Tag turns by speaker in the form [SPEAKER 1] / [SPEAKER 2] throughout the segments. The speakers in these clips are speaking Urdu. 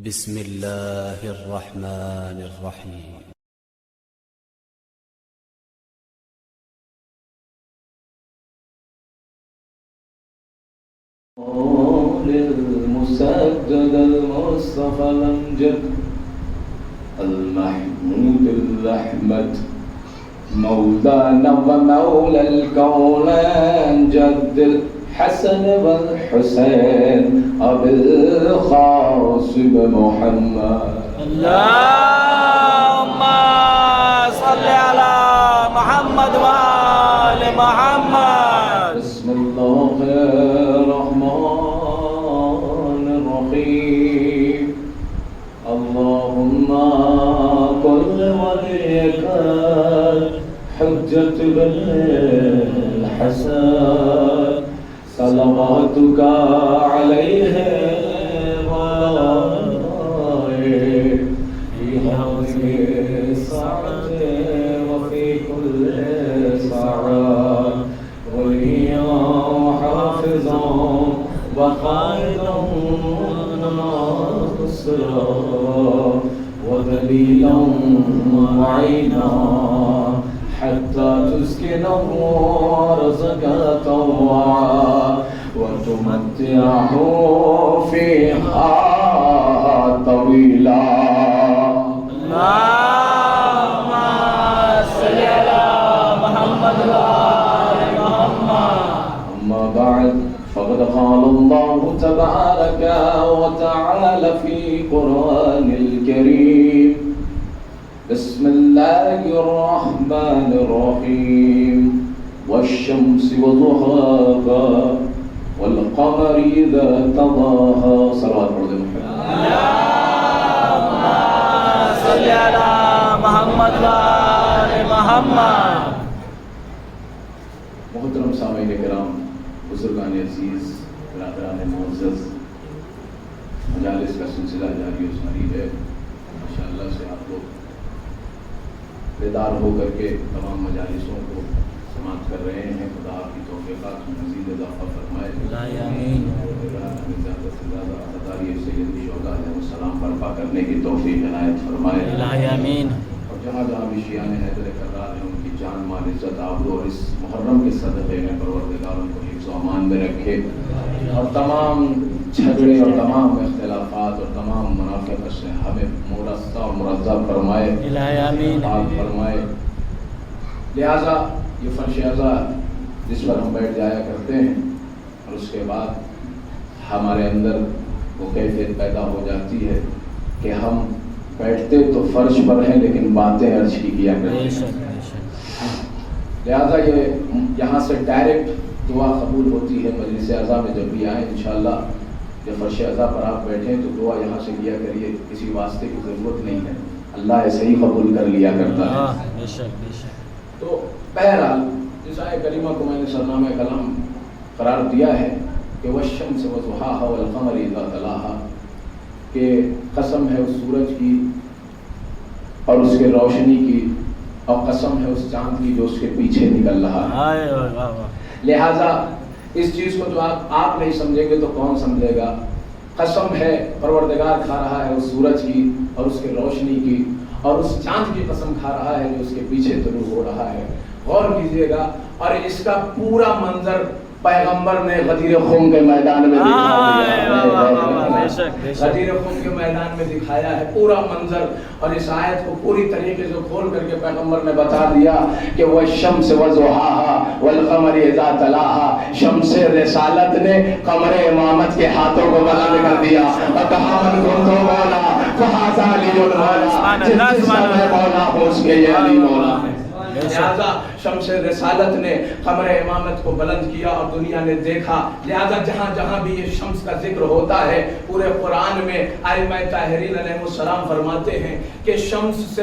[SPEAKER 1] بسم الله الرحمن الرحيم.
[SPEAKER 2] المسدد المصطفى الأمجد المحمود الأحمد مولانا ومولى الكونين جد الحسن والحسين أبي القاسم محمد.
[SPEAKER 3] اللهم صل على محمد وآل محمد.
[SPEAKER 2] بسم الله الرحمن الرحيم. اللهم كل وليك حجة بن الحسن صلواتك عليه وعلى في هذه الساعة وفي كل ساعة وليا وحافظا وقائدا وناصرا ودليلا وعينا حتى تسكنه رزقك طوعا وتمتعه فيها طويلا.
[SPEAKER 3] اللهم صل على محمد وآل محمد.
[SPEAKER 2] أما بعد فقد قال الله تبارك وتعالى في قرآن الكريم بسم الله الرحمن الرحيم والشمس وضحاها والقمر إذا تلاها. صلوات محمد.
[SPEAKER 3] اللهم صل على محمد وآل محمد.
[SPEAKER 2] محترم سامعین کرام، بزرگان عزیز، برادران معزز، مجالس کا سلسلہ جاری و ساری ہے. ماشاءاللہ سے آپ لوگ بیدار ہو کر کے تمام مجالسوں کو سماعت کر رہے ہیں. خدا آپ کی توفیقات میں مزید اضافہ فرمائے.
[SPEAKER 3] آمین.
[SPEAKER 2] زیادہ سے زیادہ عطاری سید الشہداء علیہ السلام برپا کرنے کی توفیق عنایت فرمائے.
[SPEAKER 3] آمین.
[SPEAKER 2] اور جہاں جہاں بھی شیعان حیدر کرار ہیں ان کی جان مال عزت آبرو اور اس محرم کے صدقے میں پروردگار ان کو حفظ و امان میں رکھے اور تمام جھگڑے اور تمام اختلافات اور تمام منافقت سے ہمیں مرصع اور مرزع فرمائے.
[SPEAKER 3] آمین.
[SPEAKER 2] پاک فرمائے. لہذا یہ فرش اعضا جس پر ہم بیٹھ جایا کرتے ہیں اور اس کے بعد ہمارے اندر وہ کیفیت پیدا ہو جاتی ہے کہ ہم بیٹھتے تو فرش پر ہیں لیکن باتیں عرش کی کیا کرتے ہیں. لہذا یہ یہاں سے ڈائریکٹ دعا قبول ہوتی ہے. مجلس اعضا میں جب بھی آئیں انشاءاللہ جب فرش اعضا پر آپ بیٹھیں تو دعا یہاں سے کیا کریے. کسی واسطے کی ضرورت نہیں ہے، اللہ ایسے ہی قبول کر لیا کرتا ہے. تو بہرحال اس آیت کریمہ کو میں نے سرنامہ کلام قرار دیا ہے کہ والشمس وضحاها والقمر اذا تلاها، کہ قسم ہے اس سورج کی اور اس کے روشنی کی اور قسم ہے اس چاند کی جو اس کے پیچھے نکل رہا ہے. لہذا اس چیز کو جو آپ نہیں سمجھیں گے تو کون سمجھے گا. قسم ہے پروردگار کھا رہا ہے اس سورج کی اور اس کے روشنی کی اور اس چاند کی قسم کھا رہا ہے جو اس کے پیچھے طلوع ہو رہا ہے. غور کیجئے گا. اور اس کا پورا منظر پیغمبر نے غدیر خون کے میدان میں غدیر خون کے میدان میں دکھایا ہے پورا منظر. اور اس آیت کو پوری طریقے سے کھول کر کے پیغمبر نے بتا دیا کہ وہ شمس وضحاها والقمر اذا تلاها. شمس رسالت نے قمر امامت کے ہاتھوں کو بلند کر دیا اور کہا من کنتو مولا فہذا علی مولا، جس کا میں مولا ہوں اس کے یہ علی مولا ہے. لہذا شمس رسالت نے قمر امامت کو بلند کیا اور دنیا نے دیکھا. لہذا جہاں جہاں بھی یہ شمس کا ذکر ہوتا ہے پورے قرآن میں ائمہ طاہرین علیہ السلام فرماتے ہیں کہ شمس سے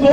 [SPEAKER 2] 2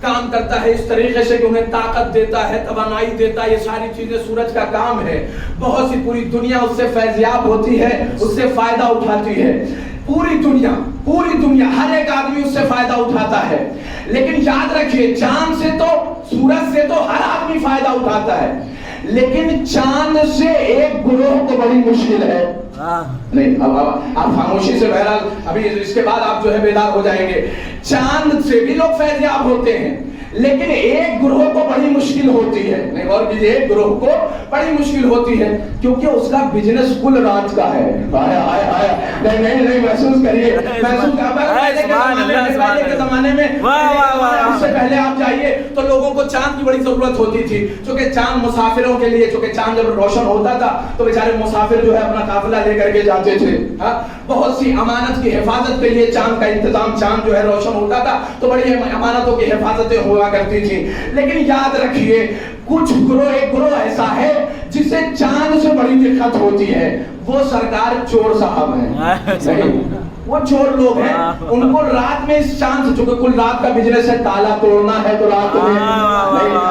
[SPEAKER 2] کام کرتا ہے اس طریقے سے کہ انہیں طاقت دیتا ہے، توانائی دیتا ہے، یہ ساری چیزیں سورج کا کام ہے. بہت سی پوری دنیا اس سے فیضیاب ہوتی ہے، اس سے فائدہ اٹھاتی ہے. پوری دنیا ہر ایک آدمی اس سے فائدہ اٹھاتا ہے. لیکن یاد رکھیے چاند سے تو، سورج سے تو ہر آدمی فائدہ اٹھاتا ہے، لیکن چاند سے ایک گروہ کو بڑی مشکل ہے. نہیں اب آپ خاموشی سے، بہرحال ابھی اس کے بعد آپ جو ہے بیدار ہو جائیں گے. چاند سے بھی لوگ فیضیاب ہوتے ہیں، لیکن ایک گروہ کو بڑی مشکل ہوتی ہے. نہیں اور بھی ایک گروہ کو بڑی مشکل ہوتی ہے، کیونکہ اس کا بزنس کل رات کا ہے. نہیں محسوس کریے، محسوس پہلے کے زمانے میں اس سے پہلے آپ جائیے تو لوگوں کو چاند کی بڑی ضرورت ہوتی تھی، چونکہ چاند مسافروں کے لیے، چونکہ چاند جب روشن ہوتا تھا تو بیچارے مسافر جو ہے اپنا قافلہ لے کر کے جاتے تھے. بہت سی امانت کی حفاظت کے لیے چاند کا انتظام، چاند جو ہے روشن ہوتا تھا تو بڑی امانتوں کی حفاظتیں ہوا کرتی تھی. لیکن یاد رکھیے کچھ گروہ، ایک گروہ ایسا ہے جسے چاند سے بڑی دقت ہوتی ہے، وہ سرکار چور صاحب ہیں. وہ چور لوگ ہیں، ان کو رات میں اس چاند سے، چونکہ کل رات کا بزنس ہے، تالا توڑنا ہے تو رات میں،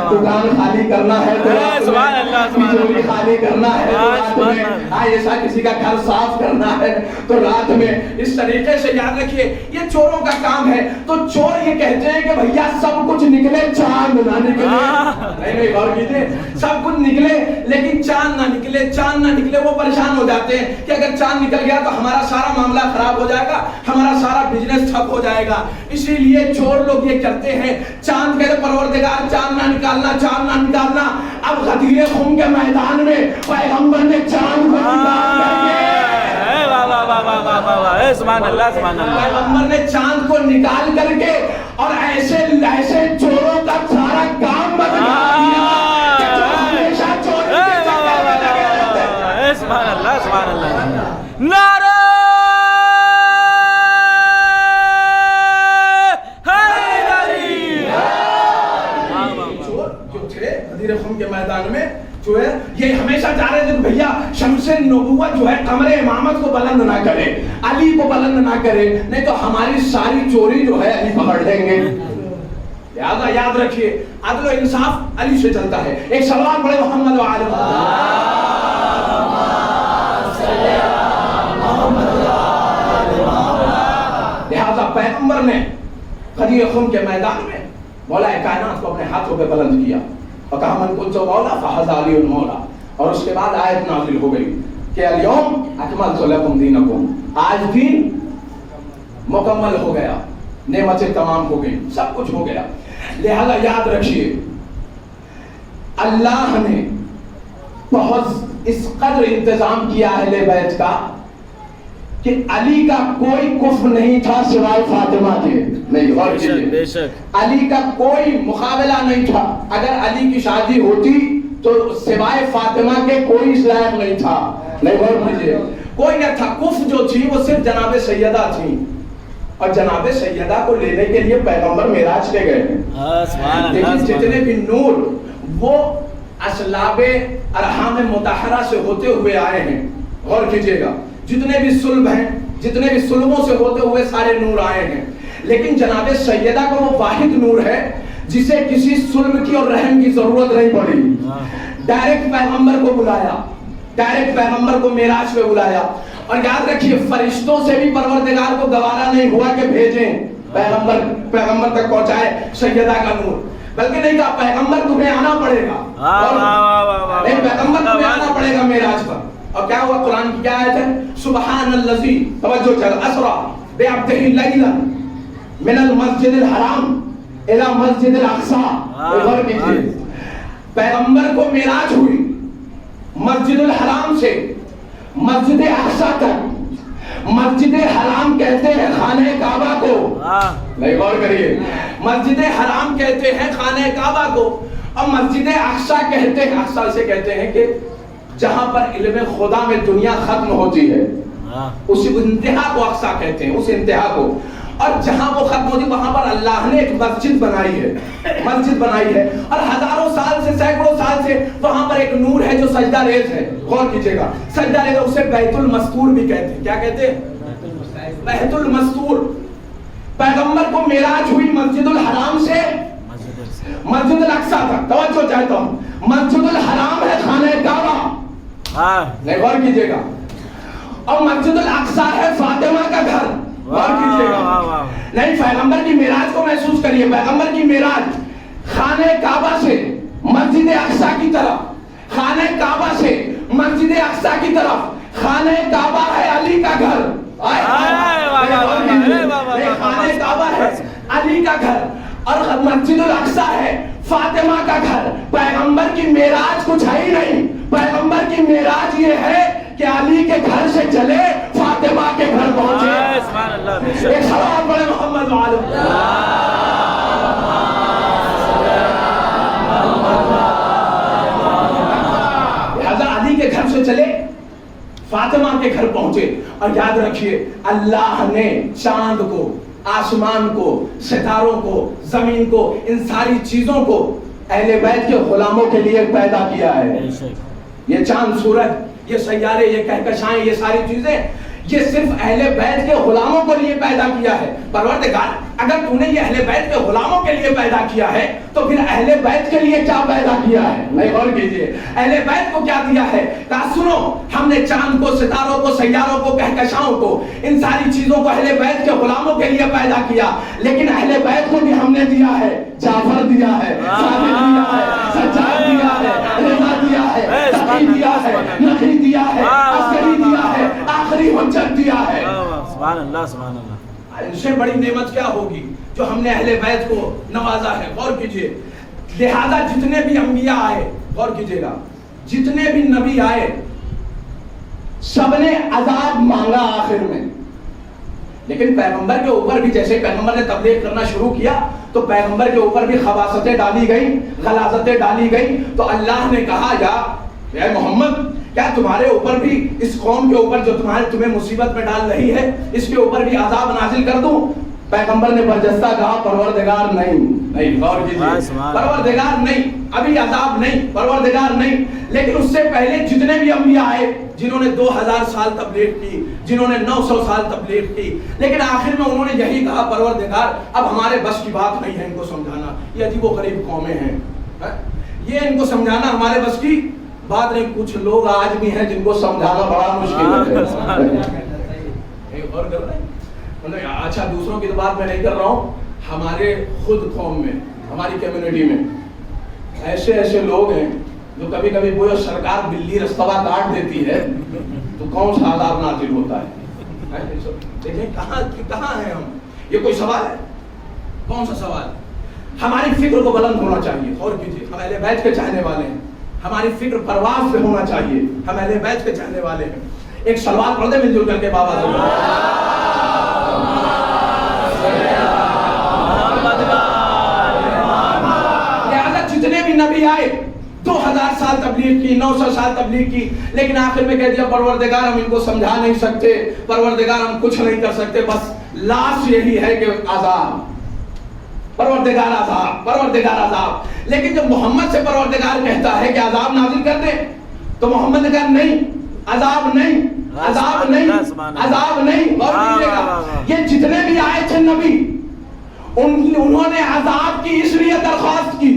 [SPEAKER 2] دکان خالی کرنا ہے تو رات میں، تجوری خالی کرنا ہے تو رات میں، ایسا کسی کا گھر صاف کرنا ہے تو رات میں. اس طریقے سے یاد رکھیے یہ چوروں کا کام ہے. تو چور یہ کہتے ہیں کہ بھیا سب کچھ نکلے، چاند نہ نکلے. نہیں غور کیجیے، سب کچھ نکلے لیکن چاند نہ نکلے، چاند نہ نکلے. وہ پریشان ہو جاتے ہیں کہ اگر چاند نکل گیا تو ہمارا سارا معاملہ خراب ہو جائے گا، ہمارا سارا بزنس ٹھپ ہو جائے گا. اسی لیے چور لوگ یہ کرتے ہیں، چاند کہتے پروردگار چاند نہ نکالنا، چاند نہ نکالنا. اب غدیر خم کے میدان میں پیغمبر نے چاند کو نکال کر کے، پیغمبر نے چاند کو نکال کر کے اور ایسے چوروں کا سارا کام بدلا دیا کہ جو ہمیشہ چوری کے چکر میں لگے رہتے ہیں.
[SPEAKER 3] سبحان اللہ، سبحان اللہ. نعرہ
[SPEAKER 2] کے میدان میں جو ہے یہ ہمیشہ چاہ رہے تھے بھیا شمس نبوت جو ہے قمر امامت کو بلند نہ کرے، علی کو بلند نہ کرے، نہیں تو ہماری ساری چوری جو ہے علی پکڑ لیں گے. لہذا یاد رکھیے عدل و انصاف علی سے چلتا ہے. ایک سلوات پڑھے محمد و آل محمد. لہذا پیغمبر نے غدیر خم کے میدان میں مولا کائنات کو اپنے ہاتھوں پہ بلند کیا اور کہا من کنت مولا فہذا علی المولا. اور اس کے بعد آیت نازل ہو گئی کہ الیوم اکملت لکم دینکم، آج دین مکمل ہو گیا، نعمتیں تمام ہو گئی، سب کچھ ہو گیا. لہذا یاد رکھیے اللہ نے بہت اس قدر انتظام کیا اہل بیت کا کہ علی کا کوئی کفر نہیں تھا سوائے فاطمہ کے. نہیں غور کیجیے، علی کا کوئی مقابلہ نہیں تھا. اگر علی کی شادی ہوتی تو سوائے فاطمہ کے کوئی اس لائق نہیں تھا. نہیں غور کیجیے، کوئی نہ تھا. کفر جو تھی وہ صرف جناب سیدہ تھی، اور جناب سیدہ کو لینے کے لیے پیغمبر معراج پہ گئے ہیں. لیکن جتنے بھی نور وہ اسلاب ارحام مطہرہ سے ہوتے ہوئے آئے ہیں. غور کیجیے گا، جتنے بھی صلب ہیں، جتنے بھی صلبوں سے ہوتے ہوئے سارے نور آئے ہیں. لیکن جناب سیدہ کو وہ واحد نور ہے جسے کسی صلب کی اور رحم کی ضرورت نہیں پڑی. ڈائریکٹ پیغمبر کو بلایا، ڈائریکٹ پیغمبر کو معراج پہ بلایا. اور یاد رکھیے فرشتوں سے بھی پروردگار کو گوارا نہیں ہوا کہ بھیجیں پیغمبر تک پہنچائے سیدہ کا نور، بلکہ نہیں کہا پیغمبر تمہیں آنا پڑے گا، نہیں پیغمبر تمہیں آنا پڑے گا معراج پر. اور کیا ہوا؟ قرآن کی کیا آیت ہے؟ سبحان الذی، توجہ چل، اسرا بعبدہ لیلا من المسجد الحرام الی مسجد الاقصی. پیغمبر کو معراج ہوئی مسجد الحرام سے مسجد اقصی تک. مسجد حرام کہتے ہیں خانہ کعبہ کو. نہیں غور کریے، مسجد حرام کہتے ہیں خانہ کعبہ کو، اور مسجد اقصی کہتے ہیں، اقصی سے کہتے ہیں کہ جہاں پر علم خدا میں دنیا ختم ہوتی ہے، اس انتہا کو اقصی کہتے ہیں، اس انتہا کو. اور جہاں وہ ختم ہوتی وہاں پر اللہ نے ایک مسجد بنائی ہے، مسجد بنائی ہے. اور ہزاروں سال سے، سینکڑوں سال سے وہاں پر ایک نور ہے جو سجدہ ریز ہے. غور کیجیے گا، سجدہ ریز، اسے بیت المستور بھی کہتے ہیں. کیا کہتے ہیں؟ بیت المستور. پیغمبر کو معراج ہوئی مسجد الحرام سے مسجد الاقصی تک توجہ چاہتا ہوں. مسجد الحرام ہے خانہ کعبہ, نہیں غور کیجیے گا, اور مسجد الاقصی ہے فاطمہ کا گھر. غور کیجیے گا, نہیں پیغمبر کی معراج کو محسوس کریے. پیغمبر کی معراج خانہ کعبہ سے مسجد اقصی کی طرف, خانہ کعبہ سے مسجد اقصی کی طرف. خانہ کعبہ ہے علی کا گھر, خانہ کعبہ ہے علی کا گھر, اور مسجد الاقصی ہے فاطمہ کا گھر. پیغمبر کی معراج کچھ ہے ہی نہیں. پیغمبر کی معراج یہ ہے کہ علی کے گھر سے چلے فاطمہ کے گھر پہنچے. ایک صلوات پڑھے محمد وعلى لہذا علی کے گھر سے چلے فاطمہ کے گھر پہنچے. اور یاد رکھیے اللہ نے چاند کو, آسمان کو, ستاروں کو, زمین کو, ان ساری چیزوں کو اہل بیت کے غلاموں کے لیے پیدا کیا ہے. یہ چاند, سورج, یہ سیارے, یہ کہکشائیں, یہ ساری چیزیں یہ صرف اہل بیت کے غلاموں کے لیے پیدا کیا ہے. پروردگار اگر تو نے یہ اہل بیت کے غلاموں کے لیے پیدا کیا ہے تو پھر اہل بیت کے لیے کیا پیدا کیا ہے؟ نہیں غور کیجئے, اہل بیت کو کیا دیا ہے؟ کہا سنو, ہم نے چاند کو, ستاروں کو, سیاروں کو, کہکشاؤں کو, ان ساری چیزوں کو اہل بیت کے غلاموں کے لیے پیدا کیا, لیکن اہل بیت کو بھی ہم نے دیا ہے. جعفر دیا ہے, ثابت دیا ہے, سجاد دیا ہے, رضا دیا ہے, تقی دیا ہے, نقی دیا ہے, عسکری دیا ہے, آخری حجت دیا ہے.
[SPEAKER 3] سبحان اللہ, سبحان اللہ.
[SPEAKER 2] ان سے بڑی نعمت کیا ہوگی جو ہم نے اہل بیت کو نوازا ہے. غور کیجئے, لہذا جتنے بھی انبیاء آئے, غور کیجئے گا, جتنے بھی نبی آئے سب نے عذاب مانگا آخر میں, لیکن پیغمبر کے اوپر بھی جیسے پیغمبر نے تبلیغ کرنا شروع کیا تو پیغمبر کے اوپر بھی خباثتیں ڈالی گئی, غلاظتیں ڈالی گئی. تو اللہ نے کہا یا محمد کیا تمہارے اوپر بھی, اس قوم کے اوپر جو تمہیں مصیبت میں ڈال رہی ہے, اس کے اوپر بھی عذاب نازل کر دوں؟ پیغمبر نے برجستہ کہا پروردگار نہیں. نہیں غور کیجیے, پروردگار نہیں, ابھی عذاب نہیں, پروردگار نہیں. لیکن اس سے پہلے جتنے بھی انبیاء آئے جنہوں نے 2000 سال تبلیغ کی, جنہوں نے 900 سال تبلیغ کی, لیکن آخر میں انہوں نے یہی کہا پروردگار اب ہمارے بس کی بات نہیں ہے ان کو سمجھانا, یہ عجیب و غریب قومیں ہیں, یہ ان کو سمجھانا ہمارے بس کی بات نہیں. کچھ لوگ آج بھی ہیں جن کو سمجھانا بڑا مشکل ہے. اچھا دوسروں کی تو بات میں نہیں کر رہا ہوں, ہمارے خود قوم میں, ہماری کمیونٹی میں ایسے لوگ ہیں جو کبھی کبھی کوئی سرکار بلی رستہ کاٹ دیتی ہے تو کون سا عذاب نازل ہوتا ہے. دیکھیں کہاں ہیں ہم, یہ کوئی سوال ہے؟ کون سا سوال؟ ہماری فکر کو بلند ہونا چاہیے. غور کیجیے, ہم اہل بیت کے چاہنے والے ہیں, ہماری فکر پرواز سے ہونا چاہیے, ہم اہل بیت کے چاہنے والے ہیں. ایک صلوات پڑھ دیں مل جل کر کے بابا سے. جتنے بھی نبی آئے 2000 سال تبلیغ کی, 900 سال تبلیغ کی, لیکن آخر میں کہہ دیا پروردگار ہم ان کو سمجھا نہیں سکتے, پروردگار ہم کچھ نہیں کر سکتے, بس لاسٹ یہی ہے کہ عذاب, پروردگار عذاب, پروردگار عذاب. لیکن جب محمد سے پروردگار کہتا ہے کہ عذاب نازل کر دے تو محمد نے کہا نہیں, عذاب نہیں, عذاب نہیں, عذاب نہیں. غور کیجیے گا, یہ جتنے بھی آئے تھے نبی انہوں نے عذاب کی اس لیے درخواست کی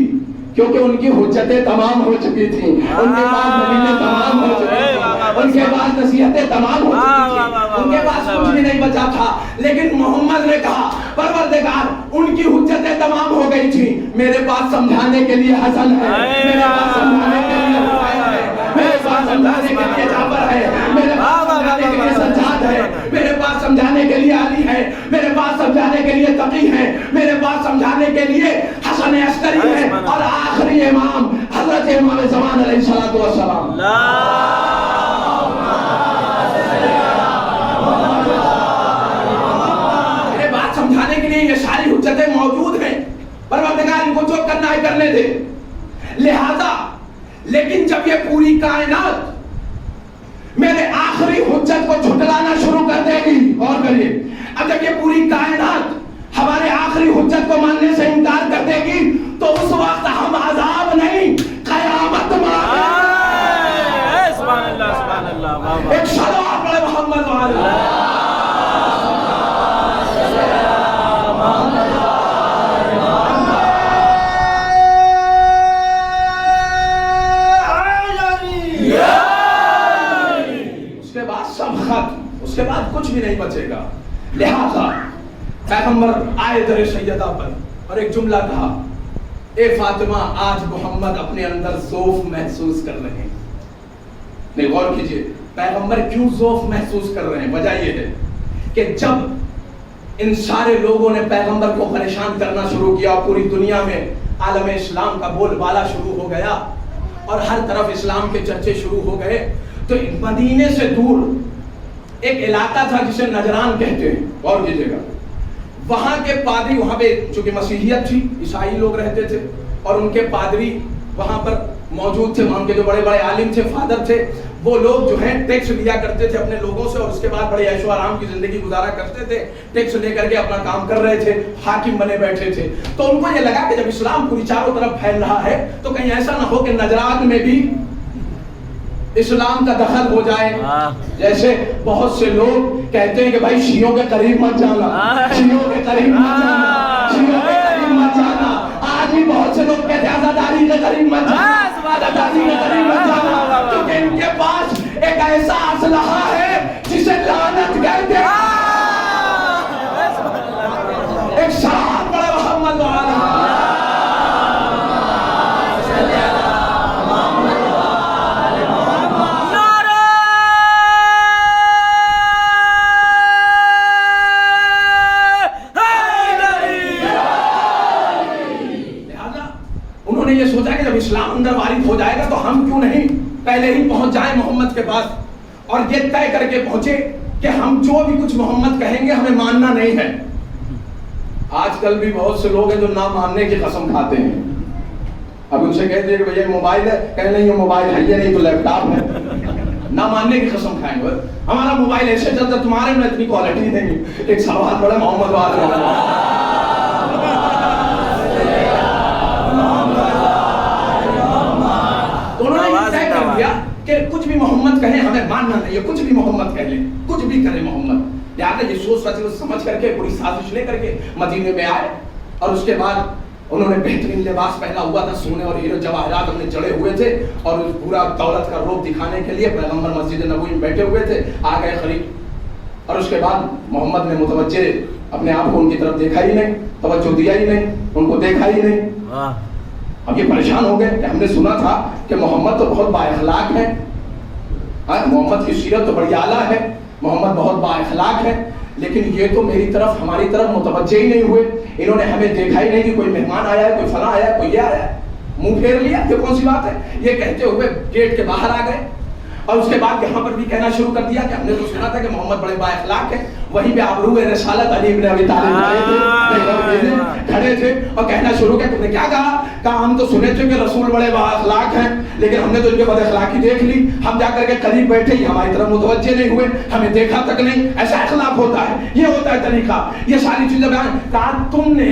[SPEAKER 2] کیونکہ ان کی حجتیں تمام ہو چکی تھیں, ان کے پاس دلیلیں تمام ہو چکی تھیں, ان کے پاس نصیحتیں تمام ہو چکی تھیں, ان کے پاس کچھ بھی نہیں بچا تھا. لیکن محمد نے کہا پروردگار ان کی حجتیں تمام ہو گئی تھیں, میرے پاس سمجھانے کے لیے حسن ہے, میرے پاس سمجھانے کے لیے حسین ہے, میرے پاس سمجھانے کے لیے جعفر ہے, میرے پاس سمجھانے کے لیے سجاد ہے, میرے پاس سمجھانے کے لیے علی ہے, میرے پاس سمجھانے کے لیے تقی ہے, میرے پاس سمجھانے کے لیے حسن عسکری ہے, اور آخری امام حضرت امام زمان علیہ الصلوۃ والسلام. میرے بات سمجھانے کے لیے یہ ساری حجتیں موجود ہیں, پروردگار ان کو جو کرنا ہے کرنے دے. لہذا لیکن جب یہ پوری کائنات میرے آخری حجت کو جھٹلانا شروع کر دے گی, غور کریے, اب جب یہ پوری کائنات ہمارے آخری حجت کو ماننے سے انکار کر دے گی تو اس وقت ہم عذاب نہیں قیامت مانگیں.
[SPEAKER 3] سبحان اللہ, سبحان اللہ.
[SPEAKER 2] ایک صلوات پڑھے محمد وعلی. کے بعد کچھ بھی نہیں بچے گا. لہذا پیغمبر آئے در سیدہ پر اور ایک جملہ کہا, اے فاطمہ آج محمد اپنے اندر ذوف محسوس کر رہے ہیں. نہیں, غور کیجئے پیغمبر کیوں ذوف محسوس کر رہے ہیں. وجہ یہ ہے کہ جب ان سارے لوگوں نے پیغمبر کو پریشان کرنا شروع کیا, پوری دنیا میں عالم اسلام کا بول بالا شروع ہو گیا اور ہر طرف اسلام کے چرچے شروع ہو گئے, تو مدینے سے دور ایک علاقہ تھا جسے نجران کہتے ہیں. غور کیجئے گا, وہاں کے پادری, وہاں پہ چونکہ مسیحیت تھی, عیسائی لوگ رہتے تھے اور ان کے پادری وہاں پر موجود تھے. وہاں کے جو بڑے بڑے عالم تھے, فادر تھے, وہ لوگ جو ہیں ٹیکس لیا کرتے تھے اپنے لوگوں سے اور اس کے بعد بڑے عیش و آرام کی زندگی گزارا کرتے تھے. ٹیکس لے کر کے اپنا کام کر رہے تھے, حاکم بنے بیٹھے تھے. تو ان کو یہ لگا کہ جب اسلام پوری چاروں طرف پھیل رہا ہے تو کہیں ایسا نہ ہو کہ نجران میں بھی اسلام کا دخل ہو جائے. جیسے بہت سے لوگ کہتے ہیں کہ بھائی شیعوں کے قریب مت جانا, شیعوں کے قریب مت جانا, شیعوں کے قریب مت جانا. آج بھی بہت سے لوگ کہتے ہیں عزاداری کے قریب مت جانا, عزاداری کے قریب مت جانا, کیونکہ ان کے پاس ایک ایسا اسلحہ ہے جسے لعنت کہتے ہیں. ایک شراب بڑے محمد والا یہ سوچا کہ جب اسلام اندر وارد ہو جائے گا تو ہم کیوں نہیں پہلے ہی پہنچ جائیں محمد کے پاس, اور یہ طے کر کے پہنچے کہ ہم جو بھی کچھ محمد کہیں گے ہمیں ماننا نہیں ہے. آج کل بھی بہت سے لوگ ہیں جو نہ ماننے کی قسم کھاتے ہیں. اب ان سے کہتے ہیں کہ بھئی یہ موبائل ہے, کہیں نہیں یہ موبائل ہے, یہ نہیں تو لیپ ٹاپ ہے. نہ ماننے کی قسم کھائیں گے, ہمارا موبائل ایسے چلتا, تمہارے میں اتنی کوالٹی نہیں ہے. ایک سوال بڑا محمد والا کہ کچھ بھی محمد کہیں ہمیں ماننا نہیں ہے, کچھ بھی محمد کہہ لیں, کچھ بھی کرے محمد. لہٰذا یہ سوچ سمجھ کر کے پوری سازش لے کر کے مدینے میں آئے, اور اس کے بعد انہوں نے بہترین لباس پہنا ہوا تھا, سونے اور ہیرے جواہرات اپنے چڑھے ہوئے تھے, اور پورا دولت کا روپ دکھانے کے لیے پیغمبر مسجد نبوی میں بیٹھے ہوئے تھے. آ گئے قریب, اور اس کے بعد محمد نے متوجہ اپنے آپ کو ان کی طرف دیکھا ہی نہیں, توجہ دیا ہی نہیں, ان کو دیکھا ہی نہیں. اب یہ پریشان ہو گئے کہ ہم نے سنا تھا کہ محمد تو بہت با اخلاق ہے, محمد کی سیرت تو بڑی اعلیٰ ہے, محمد بہت با اخلاق ہے, لیکن یہ تو میری طرف, ہماری طرف متوجہ ہی نہیں ہوئے. انہوں نے ہمیں دیکھا ہی نہیں کہ کوئی مہمان آیا ہے, کوئی فلاں آیا ہے, کوئی یہ آیا ہے, منہ پھیر لیا, یہ کون سی بات ہے. یہ کہتے ہوئے گیٹ کے باہر آ گئے, اور اس کے بعد یہاں پر بھی کہنا شروع کر دیا کہ ہم نے تو سنا تھا کہ محمد بڑے با اخلاق ہے. وہیں پہ آپ روح رسالت علی بن ابی طالب کھڑے تھے اور کہنا شروع کیا, تم نے کیا کہا؟ کہا ہم تو سنے تھے کہ رسول بڑے با اخلاق ہیں, لیکن ہم نے تو ان کے بد اخلاقی دیکھ لی. ہم جا کر کے قریب بیٹھے, ہی ہماری طرف متوجہ نہیں ہوئے, ہمیں دیکھا تک نہیں. ایسا اخلاق ہوتا ہے, یہ ہوتا ہے طریقہ. یہ ساری چیزیں بیان. کہا تم نے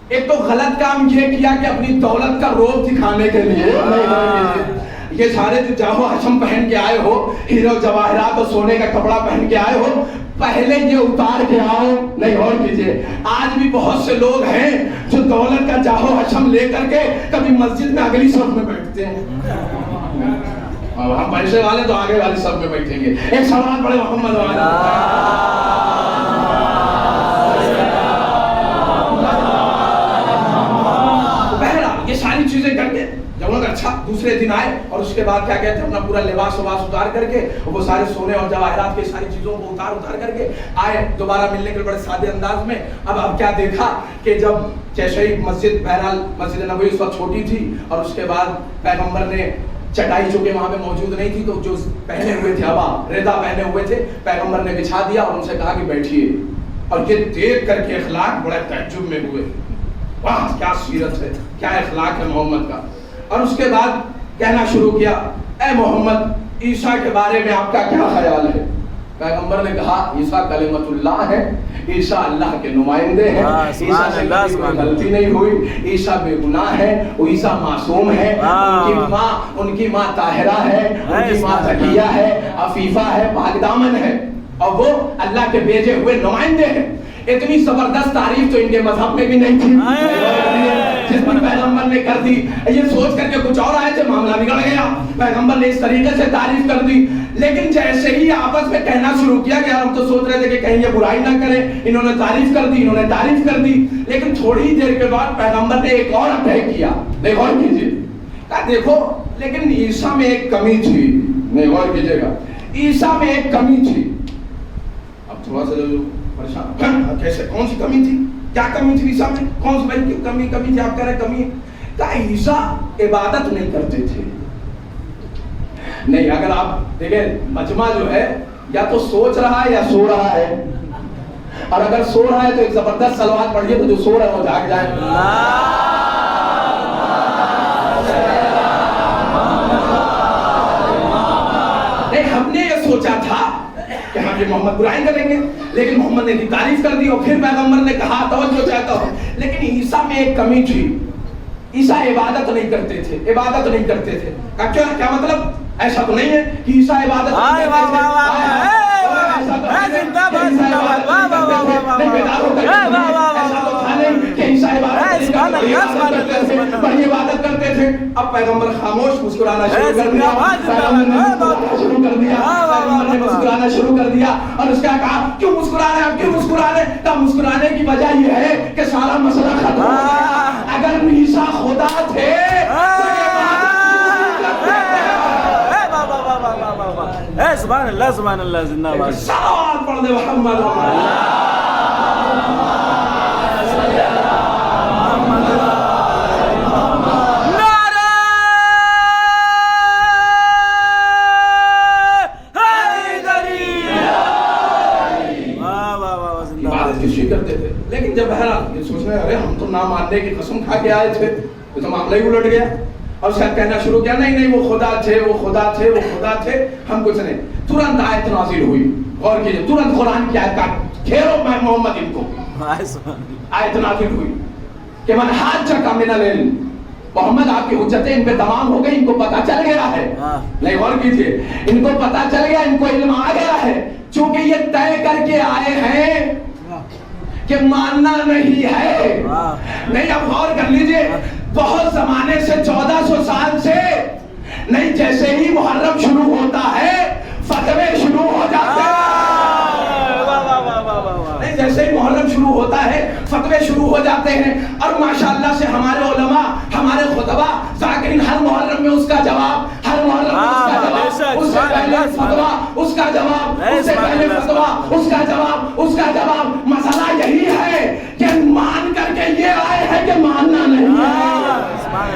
[SPEAKER 2] ایک تو غلط کام یہ کیا کہ اپنی دولت کا روپ دکھانے کے لیے یہ سارے جو جاہو حشم پہن کے آئے ہو, ہیرے جواہرات اور سونے کا کپڑا پہن کے آئے ہو, پہلے یہ اتار کے آؤ. نہیں, اور کیجئے. آج بھی بہت سے لوگ ہیں جو دولت کا جاہو حشم لے کر کے کبھی مسجد میں اگلی صف میں بیٹھتے ہیں. ہم پیسے والے تو آگے والی صف میں بیٹھیں گے. ایک سوال پڑے محمد والا. بہرحال یہ ساری چیزیں کر کے جب انہوں نے اچھا دوسرے دن آئے, اور اس کے بعد کیا کہتے ہیں اپنا پورا لباس وباس اتار کر کے, وہ سارے سونے اور جواہرات کی ساری چیزوں کو اتار کر کے آئے دوبارہ ملنے کے بڑے سادے انداز میں. اب کیا دیکھا کہ جب جیسے ہی مسجد, بہرحال مسجد نبوی اس وقت چھوٹی تھی, اور اس کے بعد پیغمبر نے چٹائی چونکہ وہاں پہ موجود نہیں تھی, تو جو پہنے ہوئے تھے ابا ردا پہنے ہوئے تھے, پیغمبر نے بچھا دیا اور ان سے کہا کہ بیٹھیے. اور یہ دیکھ کر کے اخلاق بڑے تعجب میں ہوئے, واہ کیا سیرت ہے, کیا اخلاق ہے محمد کا. اور اس کے بعد کہنا شروع کیا, اے محمد عیسیٰ کے بارے میں آپ کا کیا خیال ہے؟ پیغمبر نے کہا عیسیٰ کلمۃ اللہ ہے, عیسیٰ اللہ کے نمائندے ہیں, عیسیٰ سے کوئی غلطی نہیں ہوئی, عیسیٰ بے گناہ ہے, وہ عیسیٰ معصوم ہے, ان کی ماں طاہرہ ہے, ان کی ماں زکیہ ہے, عفیفہ ہے, پاک دامن ہے, اور وہ اللہ کے بھیجے ہوئے نمائندے ہیں. اتنی زبردست تعریف تو ان کے مذہب میں بھی نہیں تھی. جس بھی پیغمبر نے کر دی. یہ سوچ کر کے کچھ اور آئے تھے, معاملہ بگڑ گیا. پیغمبر نے اس طریقے سے تعریف کر دی. لیکن جیسے ہی آپس میں کہنا شروع کیا کہ ہم تو سوچ رہے تھے کہ کہیں یہ برائی نہ کریں, انہوں نے تعریف کر دی, انہوں نے تعریف کر دی. لیکن تھوڑی دیر کے بعد پیغمبر نے ایک اور اٹیک کیا. نہیں غور کیجیے, کہا دیکھو لیکن عیسیٰ میں ایک کمی تھی. نہیں غور کیجیے گا, عیسیٰ میں ایک کمی تھی. اب تھوڑا سا جو پریشان, کیسے, کون سی کمی تھی, کیا کمی تھی عیسیٰ میں, کون سی بھائی کمی تھی, آپ کہہ رہے کمی. کہا عیسیٰ عبادت نہیں کرتے تھے. نہیں, اگر آپ دیکھیں مجمع جو ہے یا تو سوچ رہا ہے یا سو رہا ہے, اور اگر سو رہا ہے تو ایک زبردست صلوات پڑھیے تو جو سو رہا ہے وہ جاگ جائے. نہیں, ہم نے یہ سوچا تھا کہ ہم یہ محمد برائی کریں گے, لیکن محمد نے تعریف کر دی. اور پھر پیغمبر نے کہا, توجہ چاہتا ہوں, لیکن عیسیٰ میں ایک کمی تھی. عیسیٰ عبادت نہیں کرتے تھے, عبادت نہیں کرتے تھے. کیا مطلب, ایسا تو نہیں ہے کہ عیسیٰ عبادت نہیں کرتے تھے. عبادت کرتے تھے. اب پیغمبر خاموش, مسکرانا شروع کر دیا. مسکرانا شروع کر دیا. اور اس کا کہا کیوں مسکرا رہے ہیں, کیوں مسکرا رہے ہیں؟ تب مسکرانے کی وجہ یہ ہے کہ سارا مسئلہ ختم ہو گیا. اگر عیسیٰ خدا تھے
[SPEAKER 3] سبحان اللہ, سبحان اللہ, زندہ باد.
[SPEAKER 2] صلوات پڑھ دے محمد. کرتے تھے. لیکن جب بہرحال یہ سوچ رہے ارے ہم تو نہ ماننے کی قسم کھا کے آئے تھے, تو معاملہ ہی الٹ گیا. اور شاید کہنا شروع کیا, نہیں وہ خدا تھے, وہ خدا تھے, وہ خدا تھے, ہم کچھ نہیں. ترنت آیت نازل ہوئی, غور کیجئے, ترنت قرآن کی آیت کا گھیرو میں محمد ان کو. آیت نازل ہوئی کہ من حاجک من العلم, محمد آپ کی حجتیں ان پہ تمام ہو گئی, ان کو پتہ چل گیا ہے. نہیں غور کیجئے, ان کو پتہ چل گیا, ان کو علم آ گیا ہے. چونکہ یہ طے کر کے آئے ہیں کہ ماننا نہیں ہے. نہیں, اب غور کر لیجئے, بہت زمانے سے 1400 سال سے نہیں, جیسے ہی محرم شروع ہوتا ہے فتوے شروع ہو جاتے ہیں. نہیں, جیسے ہی محرم شروع ہوتا ہے فتوے شروع ہو جاتے ہیں. اور ماشاءاللہ سے ہمارے علماء, ہمارے خطبہ ذاکرین ہر محرم میں اس کا جواب, ہر محرم میں اس کا جواب, اس سے پہلے فتویٰ اس کا جواب, اس سے پہلے فتویٰ اس کا جواب, اس کا جواب. مسئلہ یہی ہے کہ مان کر کے یہ آئے ہیں کہ ماننا نہیں ہے.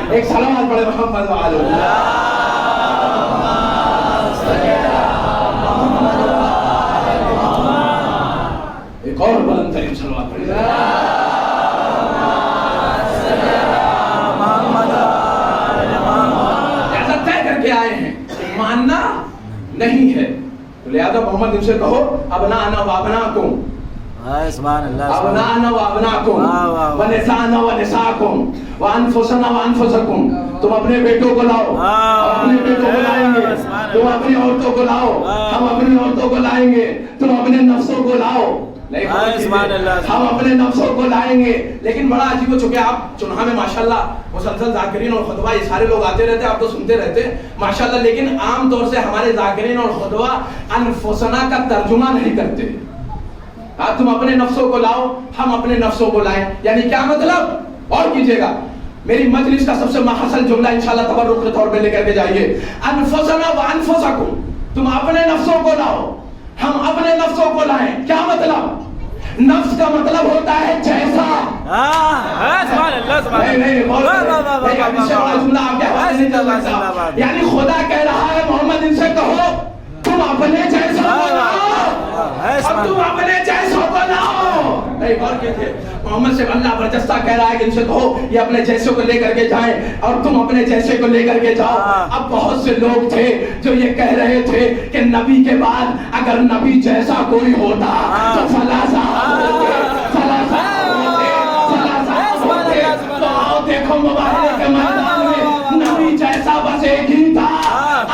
[SPEAKER 2] ایک صلوات پڑھے محمد وعلو. ایک اور بلند ترین صلوات پڑھے. ایسا طے کر کے آئے ہیں کہ ماننا نہیں ہے, لہذا محمد ان سے کہو ابنانا وابناکم, ابنانا وابناکم ونسانا ونساکم وانفسنا وانفسکم. تم اپنے بیٹوں کو لاؤ, اپنے بیٹوں کو لائیں گے, تم اپنی عورتوں کو لاؤ, ہم اپنی عورتوں کو لائیں گے, تم اپنے نفسوں کو لاؤ. ہم اپنے نفسوں کو لائیں گے. لیکن بڑا عجیب ہو چکے آپ چنہا میں ماشاءاللہ مسلسل ذاکرین اور خطبہ یہ سارے لوگ آتے رہتے, آپ تو سنتے رہتے ماشاءاللہ. لیکن عام طور سے ہمارے ذاکرین اور خطبہ انفسنا کا ترجمہ نہیں کرتے. تم اپنے نفسوں کو لاؤ, ہم اپنے نفسوں کو لائیں. یعنی کیا مطلب, اور کیجئے گا, میری مجلس کا سب سے محسن جملہ انشاءاللہ تبرک کے طور پہ لے کر کے جائیے. انفسنا وانفسکم, تم اپنے نفسوں کو لاؤ, ہم اپنے نفسوں کو لائیں. کیا مطلب, نفس کا مطلب ہوتا ہے جیسا. یعنی خدا کہہ رہا ہے محمد ان سے کہو تم اپنے جیسا کو لاؤ, اب تم اپنے جیسا کو لاؤ. نہیں غور کیجئے, محمد سے اللہ برجستہ کہہ رہا ہے کہ ان سے کہو یہ اپنے جیسے کو لے کر کے جائیں اور تم اپنے جیسے کو لے کر کے جاؤ. اب بہت سے لوگ تھے جو یہ کہہ رہے تھے کہ نبی کے بعد اگر نبی جیسا کوئی ہوتا تو فلاں صاحب ہوتے, فلاں صاحب ہوتے, فلاں صاحب ہوتے. تو آؤ دیکھو مبارک کے میدان میں نبی جیسا بس ایک ہی تھا,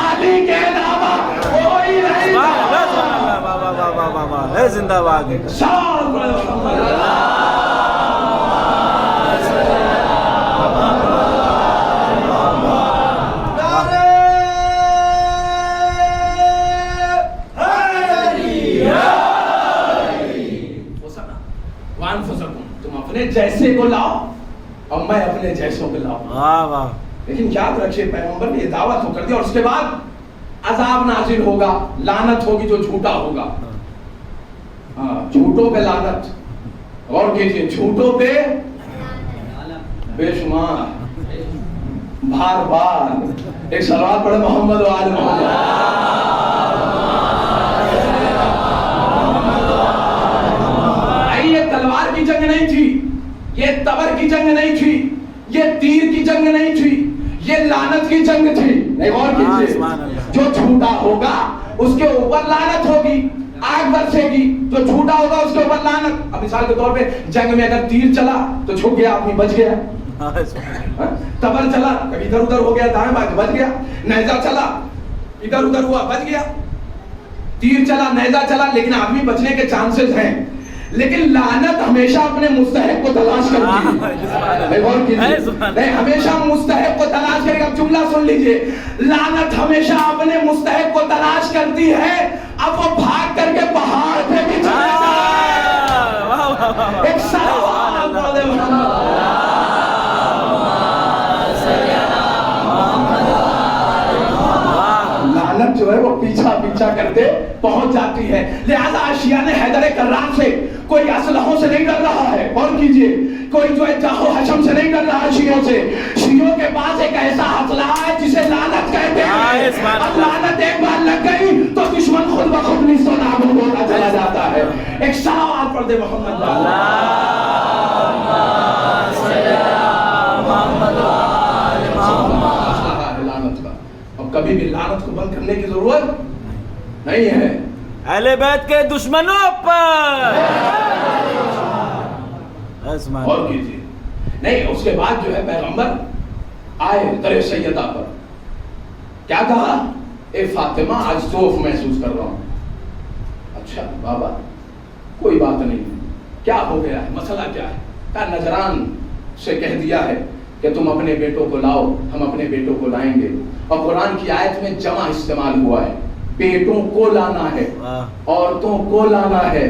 [SPEAKER 2] علی کے علاوہ کوئی نہیں تھا.
[SPEAKER 3] زندہ باد.
[SPEAKER 2] کو لاؤ اور میں اپنے جیسوں کو لاؤں.
[SPEAKER 3] واہ واہ.
[SPEAKER 2] لیکن یاد رکھیے پیغمبر نے یہ دعویٰ تو کر دیا اور اس کے بعد عذاب نازل ہوگا, لعنت ہوگی جو جھوٹا ہوگا. ہاں, جھوٹوں پہ لعنت. اور کیجئے, جھوٹوں پہ بے شمار, بار بار. ایک صلوات پڑھے محمد و آل محمد. یہ تلوار کی جنگ نہیں تھی, یہ تبر کی جنگ نہیں تھی, یہ تیر کی جنگ نہیں تھی, یہ لعنت کی جنگ تھی. نہیں, غور کیجئے, جو جھوٹا ہوگا اس کے اوپر لعنت ہوگی, آگ برسے گی. جو جھوٹا ہوگا اس کے اوپر لعنت. اب مثال کے طور پہ جنگ میں اگر تیر چلا تو چھپ گیا آدمی, بچ گیا. تبر چلا, کبھی ادھر ادھر ہو گیا, دائیں بائیں, بچ گیا. نیزہ چلا, ادھر ادھر ہوا, بچ گیا. تیر چلا, نیزہ چلا, لیکن آدمی بچنے کے چانسز ہیں. لیکن لعنت ہمیشہ اپنے مستحق کو تلاش کرتی ہے. نہیں, ہمیشہ مستحق کو تلاش کرے گا. جملہ سن لیجئے, لعنت ہمیشہ اپنے مستحق کو تلاش کرتی ہے. اب وہ بھاگ کر کے پہاڑ پہ بھی چلے گا. ایک سوال پڑھے محمد. لعنت جو ہے وہ پیچھا پیچھا کرتے پہنچ جاتی ہے. لہذا اشیاء نے حیدر کرار سے کوئی اسلحوں سے نہیں ڈر رہا ہے. اور کیجئے, کوئی جو ہے جاہو حشم سے نہیں ڈر رہا ہے. شیعوں سے, شیعوں کے پاس ایک ایسا اسلحہ ہے جسے لعنت کہتے ہیں. اب لعنت ایک بار لگ گئی تو دشمن خود بخود نیست و نابود ہوتا چلا جاتا ہے. ایک صلوات پڑھ دے محمد. لعنت کا اب کبھی بھی لعنت کو بند کرنے کی ضرورت نہیں ہے.
[SPEAKER 3] اہل بیت کے دشمنوں پر.
[SPEAKER 2] اور کیجئے, نہیں, اس کے بعد جو ہے پیغمبر آئے در سیدہ پر. کیا کہا؟ اے فاطمہ, آج ذوف محسوس کر رہا ہوں. اچھا بابا, کوئی بات نہیں, کیا ہو گیا ہے, مسئلہ کیا ہے؟ کہا نجران سے کہہ دیا ہے کہ تم اپنے بیٹوں کو لاؤ, ہم اپنے بیٹوں کو لائیں گے. اور قرآن کی آیت میں جمع استعمال ہوا ہے. بیٹوں کو لانا ہے, عورتوں کو لانا ہے,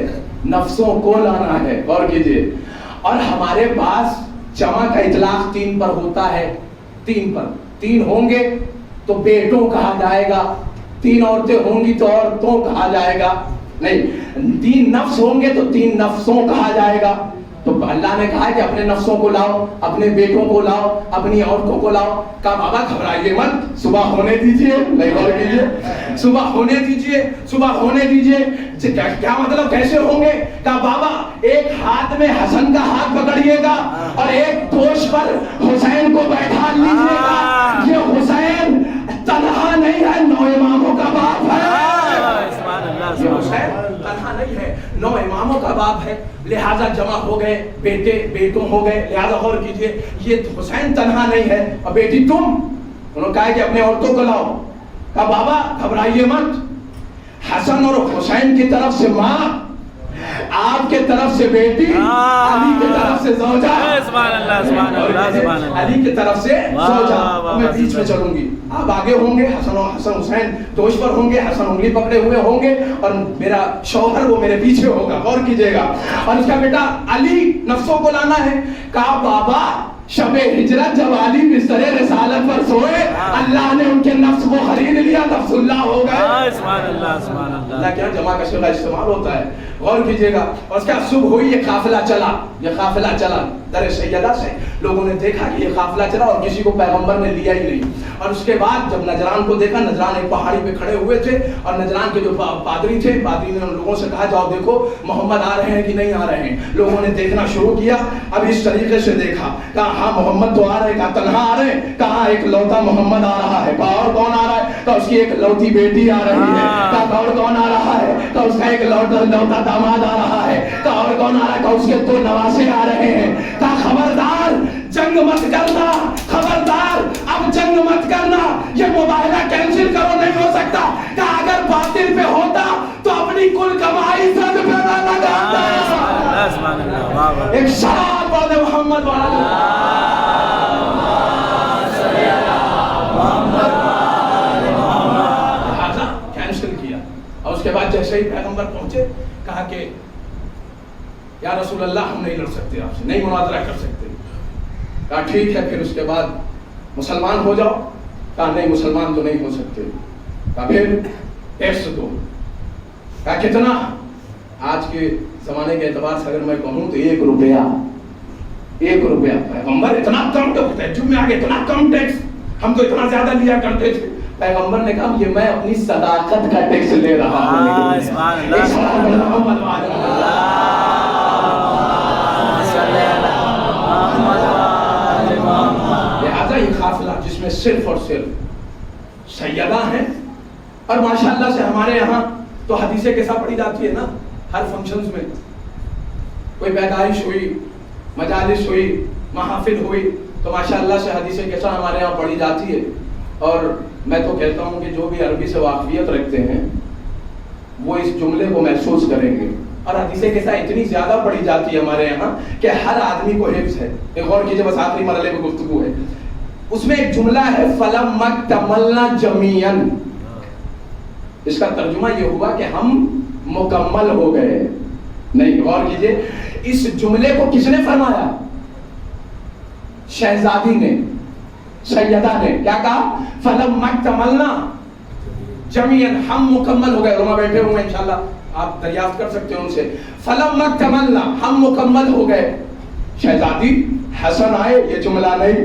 [SPEAKER 2] نفسوں کو لانا ہے. اور کیجئے, اور ہمارے پاس جمع کا اطلاق 3 پر ہوتا ہے. 3 پر, 3 ہوں گے تو بیٹوں کہا جائے گا, 3 عورتیں ہوں گی تو عورتوں کہا جائے گا. نہیں, 3 نفس ہوں گے تو 3 نفسوں کہا جائے گا. تو اللہ نے کہا کہ اپنے نفسوں کو لاؤ, اپنے بیٹوں کو لاؤ, اپنی عورتوں کو لاؤ. کہا بابا گھبرائیے مت, صبح ہونے دیجئے. نہیں, غور کیجئے, صبح ہونے دیجئے, صبح ہونے دیجئے. کیا مطلب, کیسے ہوں گے؟ کہا بابا ایک ہاتھ میں حسن کا ہاتھ پکڑیے گا اور ایک دوش پر حسین کو بیٹھا لیجئے گا. یہ حسین تنہا نہیں ہے, 9 اماموں کا باپ ہے. یہ حسین تنہا نہیں ہے, 9 اماموں کا باپ ہے. لہذا جمع ہو گئے, بیٹے بیٹوں ہو گئے. لہذا غور کیجئے, یہ حسین تنہا نہیں ہے اور بیٹی تم. انہوں نے کہا کہ اپنے عورتوں کو لاؤ. کہا بابا گھبرائیے مت, حسن اور حسین کی طرف سے ماں, آپ کے طرف سے بیٹی, علی کے طرف سے زوجہ, علی کے طرف سے زوجہ. میں بیچ میں چلوں گی, آپ آگے ہوں گے, حسن حسین دوش پر ہوں گے, حسن انگلی پکڑے ہوئے ہوں گے, اور میرا شوہر وہ میرے پیچھے ہوگا. غور کیجئے گا. اور اس کا بیٹا علی نفسوں کو لانا ہے. کہا بابا شب ہجرت جب علی بستر رسالت پر سوئے, اللہ نے ان کے نفس کو خرید لیا, نفس اللہ ہو گئے. اللہ کیا جمع کا صیغہ استعمال ہوتا ہے. غور کیجئے گا. اور اس کے بعد صبح ہوئی, یہ قافلہ چلا, یہ قافلہ چلا در سیدہ سے. لوگوں نے دیکھا کہ یہ قافلہ چلا اور کسی کو پیغمبر نے لیا ہی نہیں. اور اس کے بعد جب نجران کو دیکھا, نجران ایک پہاڑی پہ کھڑے ہوئے تھے, اور نجران کے جو پادری تھے, پادری نے ان لوگوں سے کہا جاؤ دیکھو محمد آ رہے ہیں کہ نہیں آ رہے ہیں. لوگوں نے دیکھنا شروع کیا. اب اس طریقے سے دیکھا, کہا ہاں محمد تو آ رہے, کہا تنہا آ رہے, کہا ایک لوتا محمد آ رہا ہے. کہا اور کون آ رہا ہے؟ کہا اس کی ایک لوتی بیٹی آ رہی ہے. کہا اور کون آ رہا ہے؟ کہا اس کا ایک لوتا داماد آ رہا ہے. کہا اور کون آ رہا ہے؟ کہا اس کے 2 نواسے آ رہے ہیں. کہا خبردار جنگ مت کرنا, خبردار اب جنگ مت کرنا, یہ مباہلہ کینسل کرو, نہیں ہو سکتا. کہا اگر باطل پہ ہوتا تو اپنی کل کمائی زد پہ نہ لگاتا. ایک شراب والے محمد کینسل کیا. اور اس کے بعد جیسے ہی پیغمبر پہنچے, کہا کہ یا رسول اللہ ہم نہیں لڑ سکتے آپ سے, نہیں مناظرہ کر سکتے. کہا ٹھیک ہے، پھر اس کے بعد مسلمان ہو جاؤ. کہا نہیں مسلمان تو نہیں ہو سکتے. کہا پھر ٹیکس دو. کہا کتنا؟ آج کے زمانے کے اعتبار سے اگر میں کہوں تو 1 روپیہ. 1 روپیہ. پیغمبر اتنا کم ٹیکس میں آگے اتنا کم ٹیکس، ہم تو اتنا زیادہ لیا کرتے تھے. پیغمبر نے کہا یہ میں اپنی صداقت کا ٹیکس لے رہا ہوں. لہذا یہ قافلہ جس میں صرف اور صرف سیدہ ہیں، اور ماشاءاللہ سے ہمارے یہاں تو حدیث قصہ پڑھی جاتی ہے نا ہر فنکشنز میں. کوئی پیدائش ہوئی، مجالس ہوئی، محافل ہوئی تو ماشاءاللہ سے حدیث قصہ ہمارے یہاں پڑھی جاتی ہے. اور میں تو کہتا ہوں کہ جو بھی عربی سے واقفیت رکھتے ہیں وہ اس جملے کو محسوس کریں گے. اور حدیث قصہ اتنی زیادہ پڑھی جاتی ہے ہمارے یہاں کہ ہر آدمی کو حفظ ہے. ایک غور کیجئے، بس آخری مرحلے میں گفتگو ہے. اس میں ایک جملہ ہے فَلَمَّا اكْتَمَلْنَا جَمِيعًا. اس کا ترجمہ یہ ہوا کہ ہم مکمل ہو گئے. نہیں، غور کیجئے، اس جملے کو کس نے فرمایا؟ شہزادی نے، سیدہ نے. کیا کہا؟ فَلَمَّا اكْتَمَلْنَا جَمِيعًا. ہم مکمل ہو گئے. علماء بیٹھے ہوئے ہیں انشاءاللہ آپ دریافت کر سکتے ہیں ان سے. فَلَمَّا اكْتَمَلْنَا، ہم مکمل ہو گئے. شہزادی حسن آئے یہ جملہ نہیں.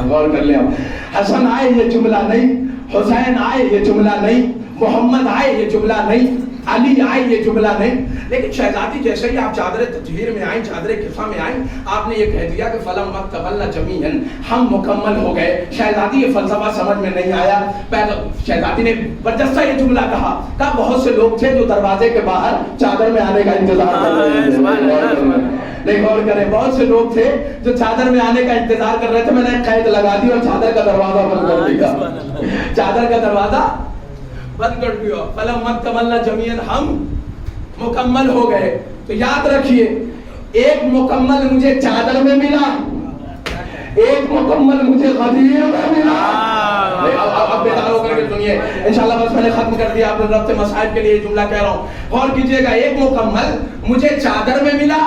[SPEAKER 2] غور کر لیں آپ. حسن آئے یہ جملہ نہیں، حسین آئے یہ جملہ نہیں، محمد آئے یہ جملہ نہیں، علی آئے یہ جملہ نہیں. لیکن شہزادی جیسے ہی آپ چادر تطہیر میں آئیں، چادر کفا میں آئیں، آپ نے یہ کہہ دیا کہ فَلَمَّا اكْتَمَلْنَا جَمِيعًا، ہم مکمل ہو گئے. شہزادی یہ فلسفہ سمجھ میں نہیں آیا. شہزادی نے برجستہ یہ جملہ کہا. بہت سے لوگ تھے جو دروازے کے باہر چادر میں آنے کا انتظار کر رہے تھے. نہیں، غور کریں، بہت سے لوگ تھے جو چادر میں آنے کا انتظار کر رہے تھے. میں نے قید لگا دی اور چادر کا دروازہ بند کر دیا. چادر کا دروازہ بند کر دیا. فَلَمَّا اكْتَمَلْنَا جَمِيعًا، ہم مکمل ہو گئے. تو یاد رکھیے، ایک مکمل مجھے چادر میں ملا، ایک مکمل مجھے غدیر میں ملا. اب بیدار ہو کر کے سنیے انشاءاللہ. بس میں نے ختم کر دیا. آپ نے ربط مسائل کے لیے جملہ کہہ رہا ہوں، غور کیجئے گا. ایک مکمل مجھے چادر میں ملا،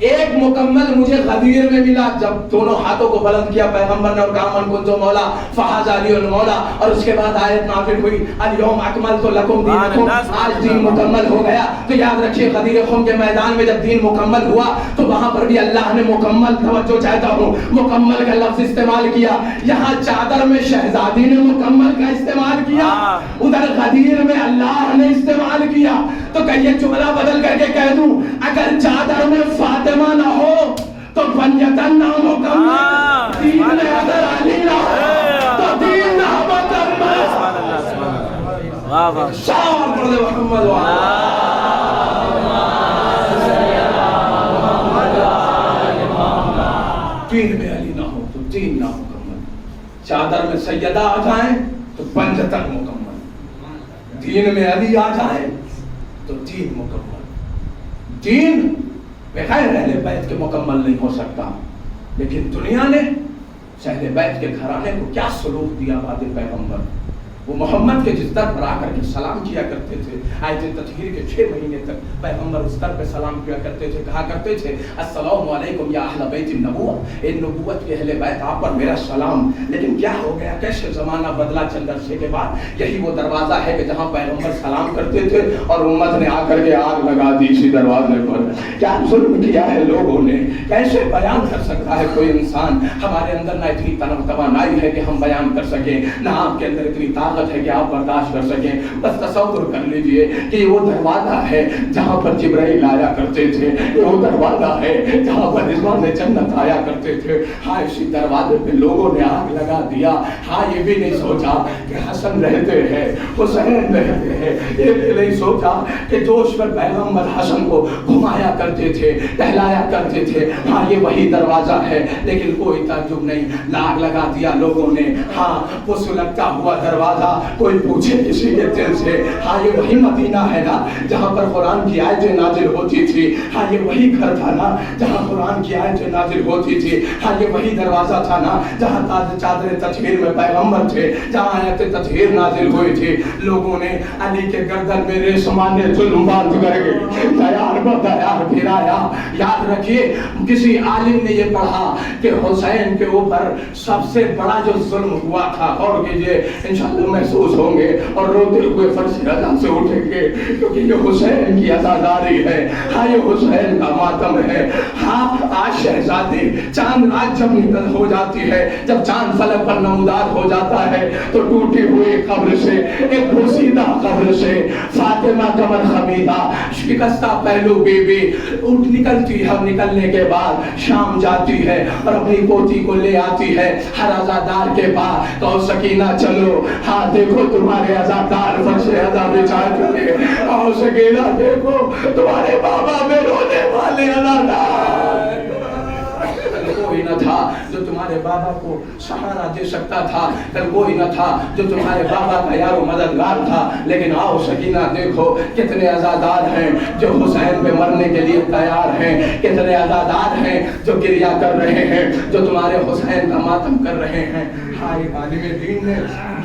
[SPEAKER 2] ایک مکمل مجھے غدیر میں ملا. جب دونوں ہاتھوں کو بلند کیا پیغمبر نے اور کہا من کنتم مولا فہذا علی المولا، اور اس کے بعد آیت نازل ہوئی الیوم اکملت لکم دینکم، آج دین مکمل ہو گیا. تو یاد رکھیے غدیر خم کے میدان میں جب دین مکمل ہوا تو وہاں پر بھی اللہ نے مکمل، توجہ چاہتا ہوں، مکمل کا لفظ استعمال کیا. یہاں چادر میں شہزادی نے مکمل کا استعمال کیا، ادھر غدیر میں اللہ نے استعمال کیا. تو کہ یہ جملہ بدل کر کے کہہ دوں، اگر چادر میں فاطمہ نہ ہو تو بنیتن نہ مکمل، دین میں اگر علی نہ ہو تو دین نہ مکمل. شاور پڑھ دے محمد دین میں علی نہ ہو تو دین نہ مکمل. چادر میں سیدہ آ جائیں تو بنیتن مکمل، دین میں علی آ جائیں تو دین مکمل. دین بغیر اہل بیت کے مکمل نہیں ہو سکتا. لیکن دنیا نے اہل بیت کے گھرانے کو کیا سلوک دیا بعد پیغمبر. وہ محمد کے جس در پر آ کر کے سلام کیا کرتے تھے. آیت تطہیر کے 6 مہینے تک پیغمبر اس در پہ سلام کیا کرتے تھے، کہا کرتے تھے السلام علیکم یا اہل بیت النبوہ، اے نبوت کے اہل بیت آپ پر میرا سلام. لیکن کیا ہو گیا، کیسے زمانہ بدلا چند عرصے کے بعد. یہی وہ دروازہ ہے کہ جہاں پیغمبر سلام کرتے تھے اور امت نے آ کر کے آگ لگا دی اسی دروازے پر. کیا ظلم کیا ہے لوگوں نے. کیسے بیان کر سکتا ہے کوئی انسان. ہمارے اندر نہ اتنی توانائی ہے کہ ہم بیان کر سکیں، نہ آپ کے اندر اتنی طاقت ہے کہ آپ برداشت کر سکیں. بس تصور کر لیجئے کہ وہ دروازہ ہے جہاں پر جبرائیل آیا کرتے تھے، وہ دروازہ ہے جہاں پر رضوان جنت آیا کرتے تھے. ہاں اسی دروازے پہ لوگوں نے آگ لگا دیا. ہاں یہ بھی نہیں سوچا کہ حسن رہتے ہیں، حسین رہتے ہیں. یہ بھی نہیں سوچا کہ جوش پر پیغمبر حسن کو گھمایا کرتے تھے، ٹہلایا کرتے تھے. ہاں یہ وہی دروازہ ہے. لیکن کوئی تعجب نہیں، آگ لگا دیا لوگوں نے. ہاں وہ سلگتا ہوا دروازہ
[SPEAKER 4] تھا. کوئی پوچھے کسی کے دل سے, ہاں یہ وہی مدینہ ہے نا جہاں پر قرآن کی آیتیں نازل ہوتی تھی, ہاں یہ وہی گھر تھا نا جہاں قرآن کی آیتیں نازل ہوتی تھی, ہاں یہ وہی دروازہ تھا نا جہاں چادر تطہیر میں پیغمبر تھے, جہاں آیت تطہیر نازل ہوئی تھی. لوگوں نے علی کے گردن میں ریشمانے ظلم باندھ کر کے تیار بتیار پھرایا. یاد رکھیے کسی عالم نے یہ پڑھا کہ حسین کے اوپر سب سے بڑا جو ظلم ہوا تھا, اور کیجئے انشاءاللہ محسوس ہوں گے اور روتے ہوئے فرش رضا سے اٹھیں گے, کیونکہ یہ حسین کی عزاداری ہے, ہاں یہ حسین کا ماتم ہے. ہاں آج شہزادی چاند رات جب نکل ہو جاتی ہے, جب چاند فلک پر نمودار ہو جاتا ہے تو ٹوٹی ہوئی قبر سے, ایک بوسیدہ قبر سے فاطمہ قمر حمیدہ شکستہ پہلو بی بی اٹھ نکلتی ہے. نکلنے کے بعد شام جاتی ہے اور اپنی پوتی کو لے آتی ہے ہر عزادار کے پاس. تو سکینہ چلو, ہاں دیکھو تمہارے عزادار فرش عزا بچھا چکے, اور سکینہ دیکھو تمہارے بابا میں رونے والے عزادار. کوئی نہ تھا جو تمہارے بابا کو سہارا دے سکتا تھا, کل کوئی نہ تھا جو تمہارے بابا کا یار و مددگار تھا, لیکن آؤ سکینہ دیکھو کتنے عزادار ہیں جو حسین پہ مرنے کے لیے تیار ہیں, کتنے عزادار ہیں جو گریہ کر رہے ہیں, جو تمہارے حسین کا ماتم کر رہے ہیں. ہاں ایک عالم دین نے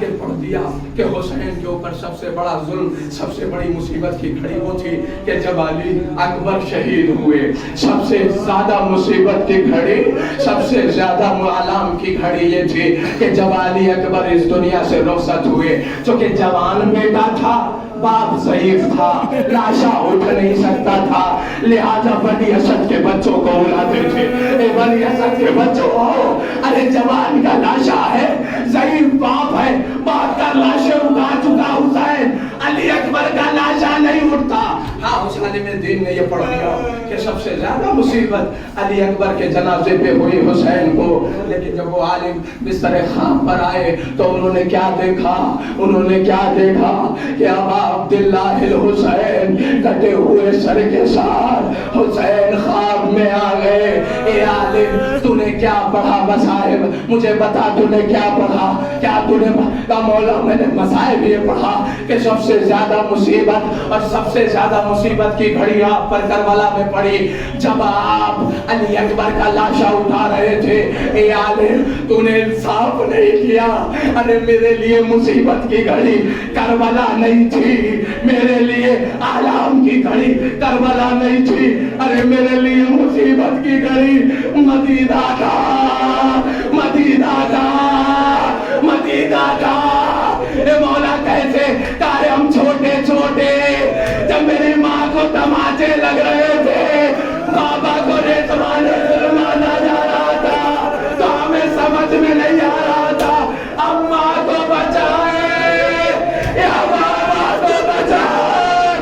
[SPEAKER 4] یہ پڑھ دیا کہ حسین کے اوپر سب سے بڑا ظلم, سب سے بڑی مصیبت کی گھڑی وہ تھی کہ جب علی اکبر شہید ہوئے. سب سے زیادہ مصیبت کی گھڑی, سب سے زیادہ علام کی گھڑی یہ تھی کہ جب علی اکبر اس دنیا سے رخصت ہوئے, چونکہ جوان بیٹا تھا, باپ ضعیف تھا, لاشا اٹھ نہیں سکتا تھا, لہذا بنی اسد کے بچوں کو بلاتے تھے, اے بنی اسد کے بچوں آؤ, ارے جوان کا لاشا ہے, ضعیف باپ ہے, باپ کا لاشا اٹھا چکا حسین, علی اکبر کا لاشا نہیں اٹھتا. ہاں اس عالم دین نے یہ پڑھ دیا کہ سب سے زیادہ مصیبت علی اکبر کے جنازے پہ ہوئی حسین کو. لیکن جب وہ عالم بستر خام پر آئے تو انہوں نے کیا دیکھا, انہوں نے کیا دیکھا کہ ابا عبداللہ الحسین کٹے ہوئے سر کے ساتھ حسین خواب میں آ گئے. اے عالم تو نے کیا پڑھا مصائب, مجھے بتا تو نے کیا پڑھا, کیا تو نے کہا مولا میں نے مصائب یہ پڑھا کہ سب سے زیادہ مصیبت اور سب سے زیادہ مصیبت کی گھڑی آپ پر کربلا میں پڑی جب آپ علی اکبر کا لاشا اٹھا رہے تھے. اے عالم تو نے انصاف نہیں کیا, ارے میرے لیے مصیبت کی گھڑی کربلا نہیں تھی, میرے لیے علام کی گھڑی کربلا نہیں تھی, ارے میرے لیے مصیبت کی گھڑی مدینہ تھا, مدینہ تھا, مدینہ تھا. اے مولا کیسے تارے ہم چھوٹے چھوٹے جب میری ماں کو تماچے لگ رہے تھے, بابا کو ریتوانے سلمانا جا رہا تھا تو ہمیں سمجھ میں نہیں آ رہا تھا, اب ماں کو بچائے یا بابا کو بچائے.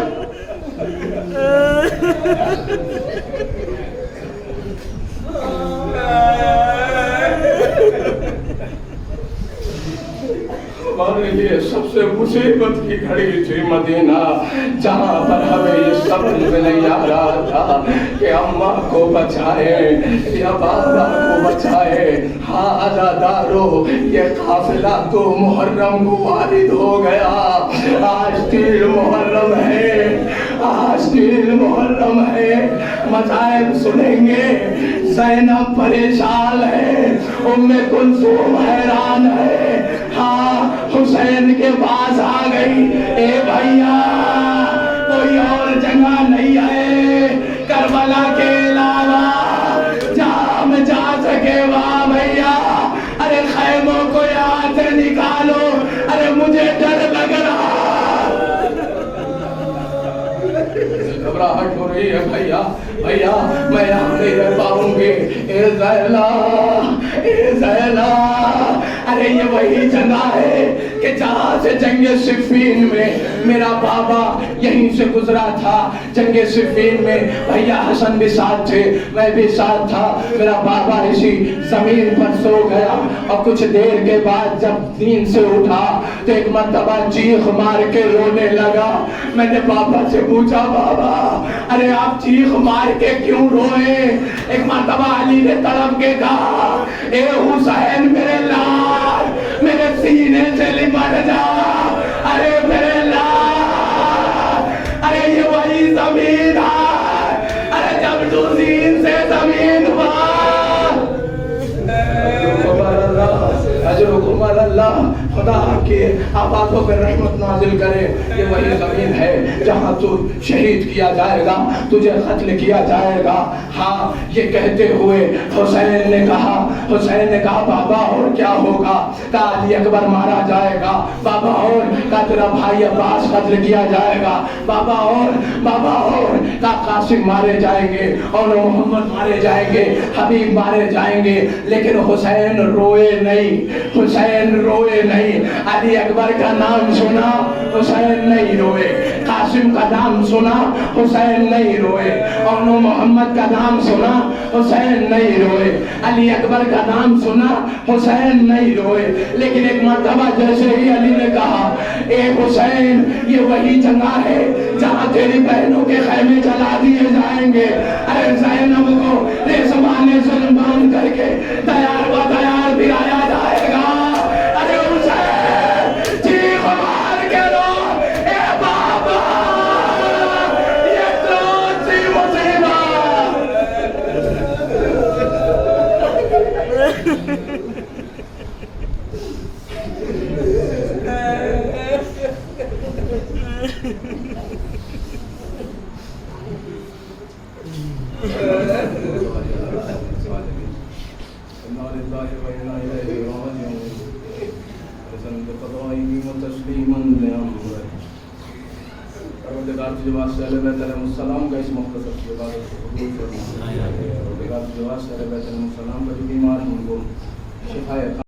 [SPEAKER 4] ہمارے لیے سب سے مصیبت کی گھڑی تھی مدینہ, جہاں پر ہمیں یہ سمجھ میں نہیں آ رہا تھا کہ اماں کو بچائے یا بابا کو بچائے. ہاں عزادارو یہ قافلہ تو محرم کو وارد ہو گیا, آج 3 محرم ہے, آج 3 محرم ہے, مصائب سنیں گے. زینب پریشان ہے, ام کلثوم حیران ہے, ہاں حسین کے پاس آ گئی. اے بھیا کوئی اور جگہ نہیں ہے کربلا کے علاوہ جہاں ہم جا سکے وہاں بھیا, ارے خیموں کو یہاں سے نکالو, ارے مجھے ڈر لگ رہا, گھبراہٹ ہو رہی ہے بھیا, بھیا میں یہاں نہیں رہ پاؤں گی. اے زیلا, اے زیلا, ارے یہ وہی جگہ ہے کہ جہاں سے جنگ صفین میں میرا بابا یہیں سے گزرا تھا. جنگ صفین میں بھیا حسن بھی ساتھ تھے, میں بھی ساتھ تھا. میرا بابا اسی زمین پر سو گیا اور کچھ دیر کے بعد جب نیند سے اٹھا تو ایک مرتبہ چیخ مار کے رونے لگا. میں نے بابا سے پوچھا, بابا ارے آپ چیخ مار کے کیوں روئے؟ ایک مرتبہ علی نے تڑپ کے کہا, اے حسین میرے لال میرے سینے سے لپٹ جا, اللہ خدا کے آبادوں پر رحمت نازل کرے. یہ وہی زمین ہے جہاں تو شہید کیا جائے گا, تجھے قتل کیا جائے گا. ہاں یہ کہتے ہوئے حسین نے کہا بابا اور کیا ہوگا؟ کہا علی اکبر مارا جائے گا. بابا اور کہا تیرا بھائی عباس قتل کیا جائے گا. بابا اور کہا قاسم مارے جائیں گے, اور محمد مارے جائیں گے, حبیب مارے جائیں گے. لیکن حسین روئے نہیں. علی اکبر کا نام سنا, حسین نہیں روئے. قاسم کا نام سنا, حسین نہیں روئے. اور محمد کا نام سنا, حسین نہیں روئے. علی اکبر کا نام سنا, حسین نہیں روئے. لیکن ایک مرتبہ جیسے ہی علی نے کہا اے حسین, یہ وہی جگہ ہے جہاں تیری بہنوں کے خیمے جلا دیے جائیں گے. ارے زینب کو ریزبان ظلم باندھ کر کے تیار و تیار پھرایا جائے گا. ارے حسین چیخ مار کے رو اے بابا, یہ کون سی مصیبت. السلام کا اس مختصر سے بعد السلام کا جو بیمار ہیں ان کو شفا